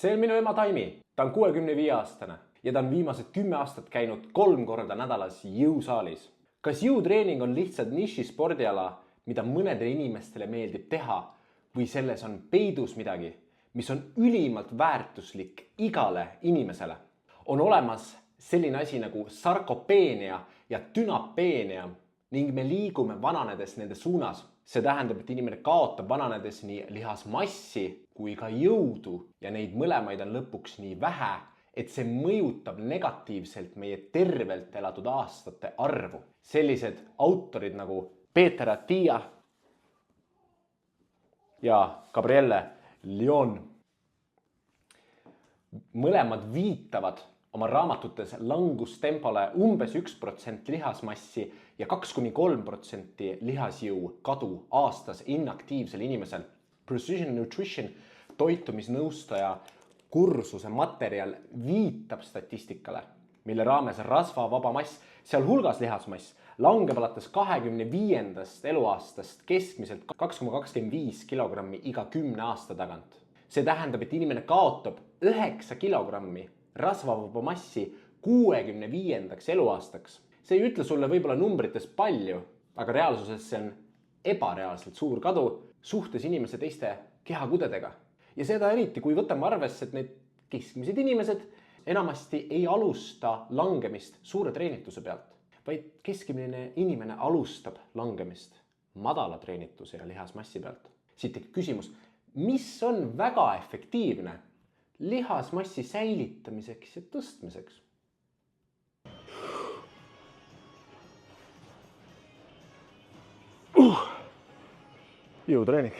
See on minu ema Taimi. Ta on 65-aastane ja ta on viimased 10 aastat käinud 3 korda nädalas jõusaalis. Kas jõutreening on lihtsalt niši spordiala, mida mõnedele inimestele meeldib teha, või selles on peidus midagi, mis on ülimalt väärtuslik igale inimesele? On olemas selline asi nagu sarkopeenia ja dünapeenia ning me liigume vananedes nende suunas. See tähendab, et inimene kaotab vananedes nii lihasmassi kui ka jõudu ja neid mõlemaid on lõpuks nii vähe, et see mõjutab negatiivselt meie tervelt elatud aastate arvu. Sellised autorid nagu Peeter Attia ja Gabriele Leon mõlemad viitavad oma raamatutes langustempole umbes 1% lihasmassi ja 2–3% lihasjõu kadu aastas inaktiivsel inimesel. Precision Nutrition toitumisnõustaja kursuse materjal viitab statistikale, mille raames rasvavaba mass, sealhulgas lihasmass, langeb alates 25. eluaastast keskmiselt 2,25 kilogrammi iga 10 aasta tagant. See tähendab, et inimene kaotab 9 kilogrammi rasvavaba massi 65. eluaastaks. See ei ütle sulle võib-olla numbrites palju, aga reaalsuses see on ebareaalselt suur kadu suhtes inimese teiste kehakudedega. Ja seda eriti, kui võtame arvesse, et need keskmised inimesed enamasti ei alusta langemist suure treenituse pealt, vaid keskmine inimene alustab langemist madala treenituse ja lihasmassi pealt. Siit tekib küsimus, mis on väga efektiivne lihasmassi säilitamiseks ja tõstmiseks? Jõutreening.